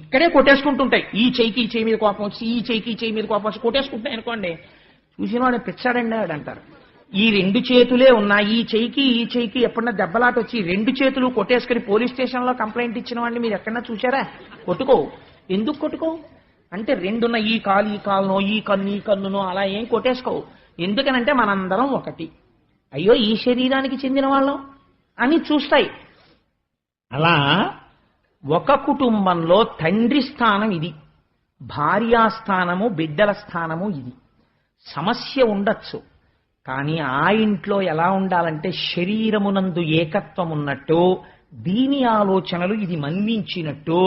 ఇక్కడే కొట్టేసుకుంటుంటాయి. ఈ చెయ్యికి ఈ చెయ్యి మీద కోపం వచ్చి, ఈ చెయ్యికి ఈ చెయ్యి మీద కోపం వచ్చి కొట్టేసుకుంటాయి అనుకోండి. చూసిన వాడు పిచ్చాడండి ఆడు అంటారు. ఈ రెండు చేతులే ఉన్నాయి, ఈ చెయ్యికి ఈ చెయ్యికి ఎప్పుడన్నా దెబ్బలాట వచ్చి రెండు చేతులు కొట్టేసుకుని పోలీస్ స్టేషన్లో కంప్లైంట్ ఇచ్చిన వాడిని మీరు ఎక్కడన్నా చూసారా? కొట్టుకో. ఎందుకు కొట్టుకో అంటే రెండున్న ఈ కాలునో ఈ కన్నునో అలా ఏం కొట్టేసుకోవు. ఎందుకనంటే మనందరం ఒకటి, అయ్యో ఈ శరీరానికి చెందిన వాళ్ళం అని చూస్తాయి. అలా ఒక కుటుంబంలో తండ్రి స్థానం ఇది, భార్యాస్థానము బిడ్డల స్థానము ఇది. సమస్య ఉండొచ్చు, కానీ ఆ ఇంట్లో ఎలా ఉండాలంటే శరీరమునందు ఏకత్వం ఉన్నట్టు, దీని ఆలోచనలు ఇది మన్నించినట్టు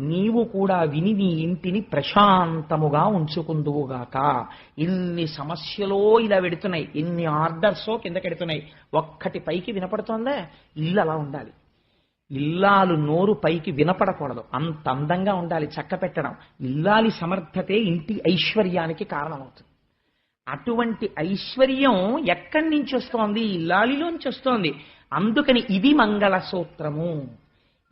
నీవు కూడా విని నీ ఇంటిని ప్రశాంతముగా ఉంచుకుందువుగాక. ఇన్ని సమస్యలో ఇలా పెడుతున్నాయి, ఎన్ని ఆర్డర్సో కిందకెడుతున్నాయి, ఒక్కటి పైకి వినపడుతోందా? ఇల్లు అలా ఉండాలి. ఇల్లాలు నోరు పైకి వినపడకూడదు, అంత అందంగా ఉండాలి చక్క పెట్టడం. ఇల్లాలి సమర్థతే ఇంటి ఐశ్వర్యానికి కారణమవుతుంది. అటువంటి ఐశ్వర్యం ఎక్కడి నుంచి వస్తోంది? ఇల్లాలిలోంచి వస్తోంది. అందుకని ఇది మంగళసూత్రము.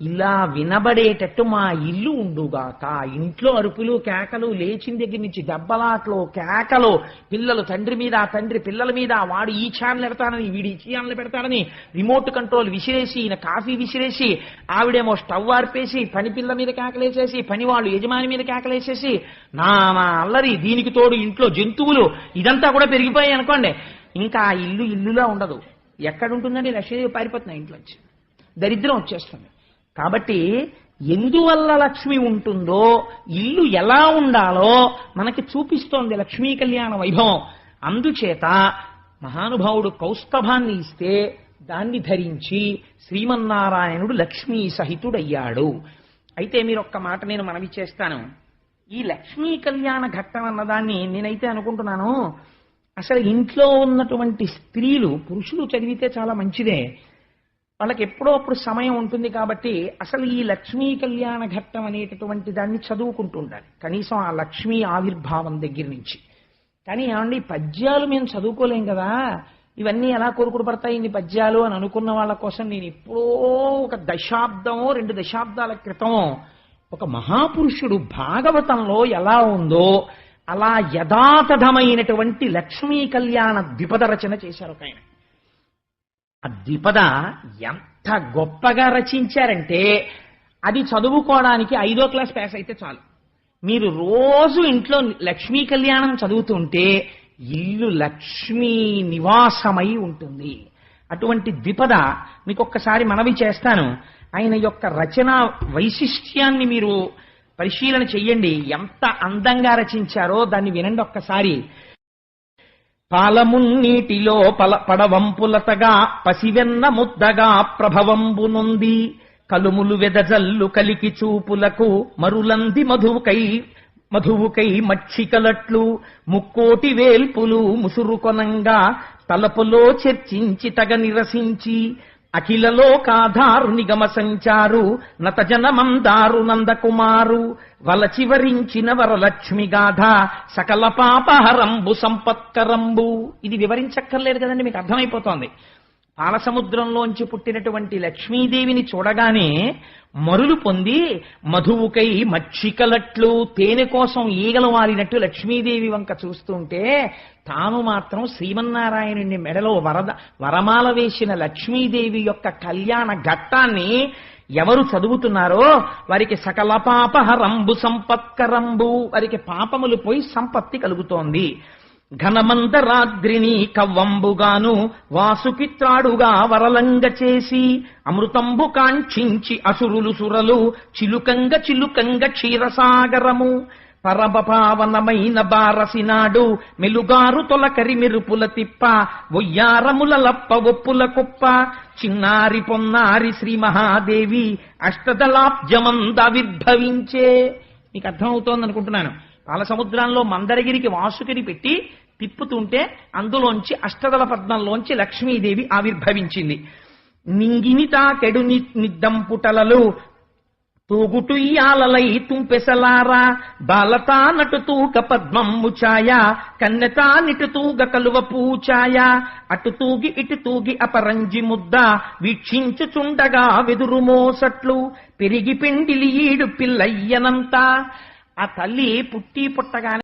ఇలా వినబడేటట్టు మా ఇల్లు ఉండుగాక. ఇంట్లో అరుపులు కేకలు, లేచిన దగ్గర నుంచి దెబ్బలాట్లు కేకలు, పిల్లలు తండ్రి మీద, తండ్రి పిల్లల మీద, వాడు ఈ ఛానల్ పెడతానని వీడు ఈ ఛానల్ పెడతాడని రిమోట్ కంట్రోల్ విసిరేసి, ఈయన కాఫీ విసిరేసి, ఆవిడేమో స్టవ్ ఆర్పేసి పని పిల్ల మీద కేకలేసేసి, పని వాళ్ళు యజమాని మీద కేకలేసేసి, నా అల్లరి, దీనికి తోడు ఇంట్లో జంతువులు, ఇదంతా కూడా పెరిగిపోయాయి అనుకోండి. ఇంకా ఆ ఇల్లు ఇల్లులా ఉండదు. ఎక్కడుంటుందండి? లక్ష్మీదేవి పారిపోతున్నాయి ఇంట్లోంచి, దరిద్రం వచ్చేస్తుంది. కాబట్టి ఎందువల్ల లక్ష్మి ఉంటుందో, ఇల్లు ఎలా ఉండాలో మనకి చూపిస్తోంది లక్ష్మీ కళ్యాణ వైభవం. అందుచేత మహానుభావుడు కౌస్తభాన్ని ఇస్తే దాన్ని ధరించి శ్రీమన్నారాయణుడు లక్ష్మీ సహితుడయ్యాడు. అయితే మీరు ఒక్క మాట నేను మనవి చేస్తాను. ఈ లక్ష్మీ కళ్యాణ ఘట్టం అన్నదాన్ని నేనైతే అనుకుంటున్నాను, అసలు ఇంట్లో ఉన్నటువంటి స్త్రీలు, పురుషులు చదివితే చాలా మంచిదే, వాళ్ళకి ఎప్పుడో అప్పుడు సమయం ఉంటుంది కాబట్టి అసలు ఈ లక్ష్మీ కళ్యాణ ఘట్టం అనేటటువంటి దాన్ని చదువుకుంటూ ఉండాలి, కనీసం ఆ లక్ష్మీ ఆవిర్భావం దగ్గర నుంచి. కానీ ఏమండి, పద్యాలు మేము చదువుకోలేం కదా, ఇవన్నీ ఎలా కొరుకుడు పడతాయి ఇన్ని పద్యాలు అని అనుకున్న వాళ్ళ కోసం నేను ఎప్పుడో ఒక దశాబ్దమో 2 దశాబ్దాల క్రితం ఒక మహాపురుషుడు భాగవతంలో ఎలా ఉందో అలా యథాతథమైనటువంటి లక్ష్మీ కళ్యాణ ద్విపద రచన చేశారు ఒక ఆయన. ఆ ద్విపద ఎంత గొప్పగా రచించారంటే అది చదువుకోవడానికి 5వ క్లాస్ పాస్ అయితే చాలు. మీరు రోజు ఇంట్లో లక్ష్మీ కళ్యాణం చదువుతుంటే ఇల్లు లక్ష్మీ నివాసమై ఉంటుంది. అటువంటి ద్విపద మీకు ఒక్కసారి మనవి చేస్తాను. ఆయన యొక్క రచన వైశిష్ట్యాన్ని మీరు పరిశీలన చెయ్యండి, ఎంత అందంగా రచించారో దాన్ని వినండి ఒక్కసారి. పాలమున్నీటిలో పడవంపులతగా పసివెన్న ముద్దగా ప్రభవంబు నొంది, కలుములు వెదజల్లు కలికి చూపులకు మరులంది మధువుకై మచ్చికలట్లు, ముక్కోటి వేల్పులు ముసురుకొనంగా తలపులో చర్చించి తగ నిరసించి, అఖిలలో కాధారు నిగమ సంచారు నతజనమందారు నందకుమారు, వలచివరించిన వరలక్ష్మి గాథ సకల పాపహరంబు సంపత్కరంబు. ఇది వివరించక్కర్లేదు కదండి, మీకు అర్థమైపోతోంది. పాలసముద్రంలోంచి పుట్టినటువంటి లక్ష్మీదేవిని చూడగానే మరులు పొంది మధువుకై మచ్చికలట్లు, తేనె కోసం ఈగలు వాలినట్టు లక్ష్మీదేవి వంక చూస్తుంటే తాను మాత్రం శ్రీమన్నారాయణుని మెడలో వరమాల వేసిన లక్ష్మీదేవి యొక్క కళ్యాణ ఘట్టాన్ని ఎవరు చదువుతున్నారో వారికి సకల పాపహరంబు సంపత్కరంబు, వారికి పాపములు పోయి సంపత్తి కలుగుతోంది. ఘనమందరాద్రిని కవ్వంబుగాను వాసుకిత్రాడుగా వరలంగ చేసి, అమృతంబు కాంక్షించి అసురులు సురలు చిలుకంగ క్షీరసాగరము, పరమపావనమైన బారసినాడు మెలుగారు తొలకరి మెరుపుల తిప్ప, ఒయ్యారముల లప్ప ఒప్పుల కుప్ప, చిన్నారి పొన్నారి శ్రీ మహాదేవి అష్టదళాబ్జమందావిర్భవించే. మీకు అర్థమవుతోంది అనుకుంటున్నాను. పాలసముద్రంలో మందరగిరికి వాసుకిని పెట్టి తిప్పుతుంటే అందులోంచి అష్టదళ పద్మంలోంచి లక్ష్మీదేవి ఆవిర్భవించింది. నింగిని తాకెడు నిద్దంపుటలలు తూగుటుయ్యాలలై తుంపెసలారా, బాలతా నటుతూక పద్మమ్ము ఛాయ కన్నెతా నిటుతూగ కలువ పూచాయ, అటు తూగి ఇటు తూగి అపరంజి ముద్ద వీక్షించుచుండగా వెదురు మోసట్లు, పెరిగి పెండిలి ఈడు పిల్లయ్యనంతా. ఆ తల్లి పుట్టి పుట్టగానే